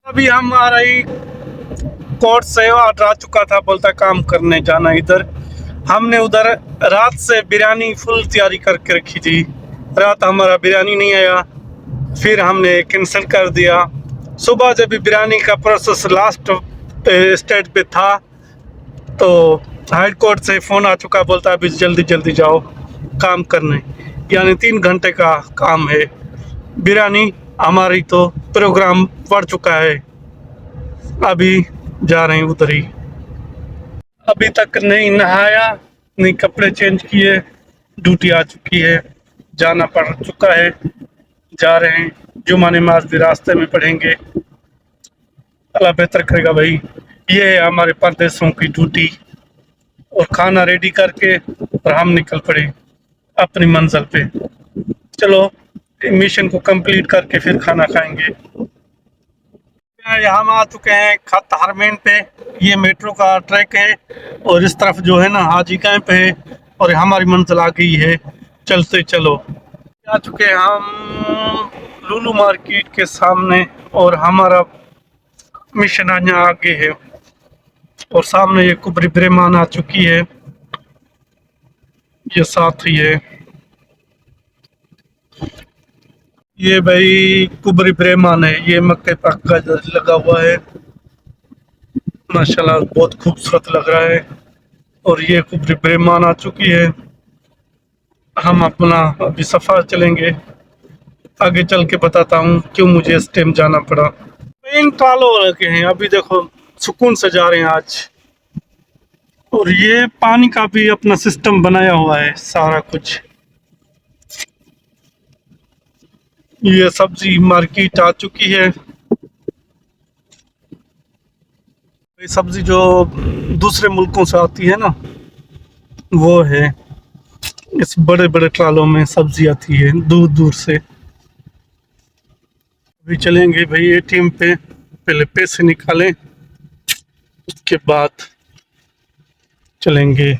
अभी हमारा ही कोर्ट से ऑर्डर आ चुका था, बोलता काम करने जाना इधर। हमने उधर रात से बिरयानी फुल तैयारी करके रखी थी, रात हमारा बिरयानी नहीं आया, फिर हमने कैंसिल कर दिया। सुबह जब भी बिरयानी का प्रोसेस लास्ट स्टेज पे था तो हाई कोर्ट से फ़ोन आ चुका, बोलता अभी जल्दी जल्दी जाओ काम करने। यानी 3 घंटे का काम है। बिरयानी हमारी तो प्रोग्राम पड़ चुका है, अभी जा रहे हैं उधर ही। अभी तक नहीं नहाया, नहीं कपड़े चेंज किए, ड्यूटी आ चुकी है, जाना पड़ चुका है, जा रहे हैं। जुमा नमाज भी रास्ते में पढ़ेंगे, अल्लाह बेहतर करेगा भाई। ये है हमारे परदेशों की ड्यूटी। और खाना रेडी करके और हम निकल पड़े अपनी मंजिल पे। चलो मिशन को कंप्लीट करके फिर खाना खाएंगे। हम आ चुके हैं खत हरमैन पे। ये मेट्रो का ट्रैक है और इस तरफ जो है ना हाजी कैंप है, और हमारी मंजिल आ गई है, चलते चलो। आ चुके हैं हम लुलु मार्केट के सामने, और हमारा मिशन यहाँ आगे है। और सामने ये कुबरी ब्रह्मान आ चुकी है, ये साथ ही है। ये भाई कुबरी ब्रह्मान है, ये मक्के पाक का लगा हुआ है, माशाल्लाह बहुत खूबसूरत लग रहा है। और ये कुबरी ब्रह्मान आ चुकी है। हम अपना अभी सफ़र चलेंगे, आगे चल के बताता हूँ क्यों मुझे इस टाइम जाना पड़ा। इन ट्रालो रखे हैं, अभी देखो सुकून से जा रहे हैं आज। और ये पानी का भी अपना सिस्टम बनाया हुआ है सारा कुछ। ये सब्जी मार्केट आ चुकी है। ये सब्जी जो दूसरे मुल्कों से आती है ना, वो है। इस बड़े बड़े ट्रालों में सब्जी आती है दूर दूर से। अभी चलेंगे भाई एटीएम पे, पहले पैसे निकालें, उसके बाद चलेंगे।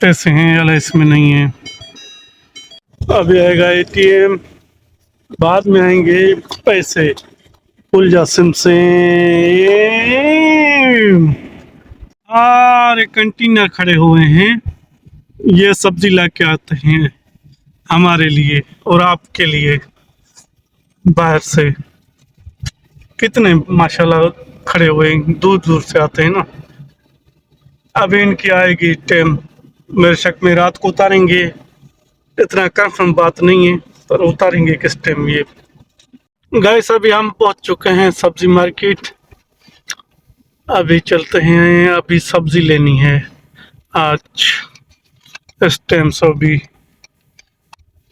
पैसे हैं या इसमें नहीं है। अभी आएगा एटीएम, बाद में आएंगे पैसे। उलझा सिम से सारे कंटेनर खड़े हुए हैं, ये सब्जी ला के आते हैं हमारे लिए और आपके लिए। बाहर से कितने माशाल्लाह खड़े हुए हैं, दूर दूर से आते हैं ना। अभी इनकी आएगी टाइम, मेरे शक में रात को उतारेंगे, इतना कंफर्म बात नहीं है, पर उतारेंगे किस टाइम ये। गाइस अभी हम पहुंच चुके हैं सब्जी मार्केट, अभी चलते हैं, अभी सब्जी लेनी है आज इस टाइम। सभी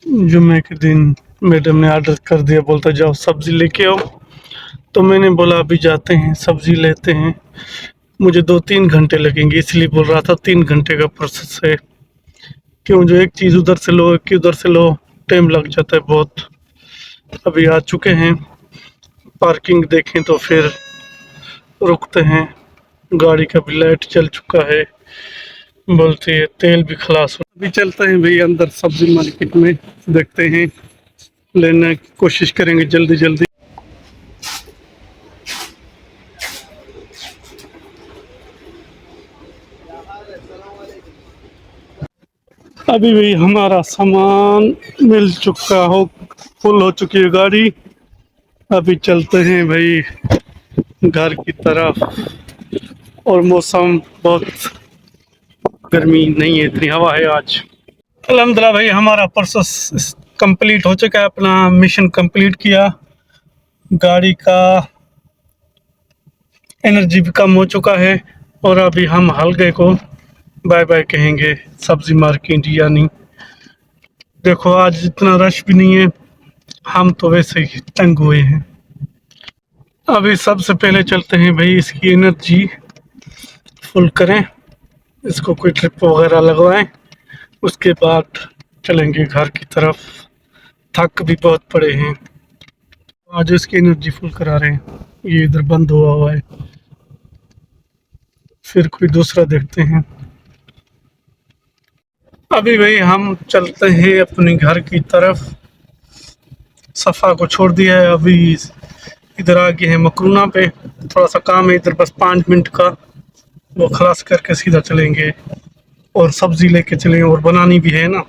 जुम्मे के दिन मैडम ने ऑर्डर कर दिया, बोलता जाओ सब्जी लेके आओ। तो मैंने बोला अभी जाते हैं सब्जी लेते हैं, मुझे 2-3 घंटे लगेंगे, इसलिए बोल रहा था 3 घंटे का प्रोसेस है। क्यों जो एक चीज़ उधर से लो कि उधर से लो, टाइम लग जाता है बहुत। अभी आ चुके हैं, पार्किंग देखें तो फिर रुकते हैं। गाड़ी का भी लाइट चल चुका है, बोलते हैं तेल भी खलास हो। अभी चलते हैं भाई अंदर सब्जी मार्केट में, देखते हैं, लेने की कोशिश करेंगे जल्दी जल्दी। अभी भी हमारा सामान मिल चुका हो, फुल हो चुकी है गाड़ी। अभी चलते हैं भाई घर की तरफ। और मौसम बहुत गर्मी नहीं है, इतनी हवा है आज। अल्हम्दुलिल्लाह भाई हमारा प्रोसेस कंप्लीट हो चुका है, अपना मिशन कंप्लीट किया। गाड़ी का एनर्जी भी कम हो चुका है, और अभी हम हल्के को बाय बाय कहेंगे सब्जी मार्केट। यानी देखो आज इतना रश भी नहीं है, हम तो वैसे ही तंग हुए हैं। अभी सबसे पहले चलते हैं भाई इसकी एनर्जी फुल करें, इसको कोई ट्रिप वगैरह लगवाएं, उसके बाद चलेंगे घर की तरफ। थक भी बहुत पड़े हैं, आज इसकी एनर्जी फुल करा रहे हैं। ये इधर बंद हुआ है, फिर कोई दूसरा देखते हैं। अभी भाई हम चलते हैं अपने घर की तरफ। सफ़ा को छोड़ दिया है, अभी इधर आ गए हैं मकरूना पे, थोड़ा सा काम है इधर बस 5 मिनट का, वो खलास करके सीधा चलेंगे और सब्ज़ी लेके चलेंगे और बनानी भी है ना।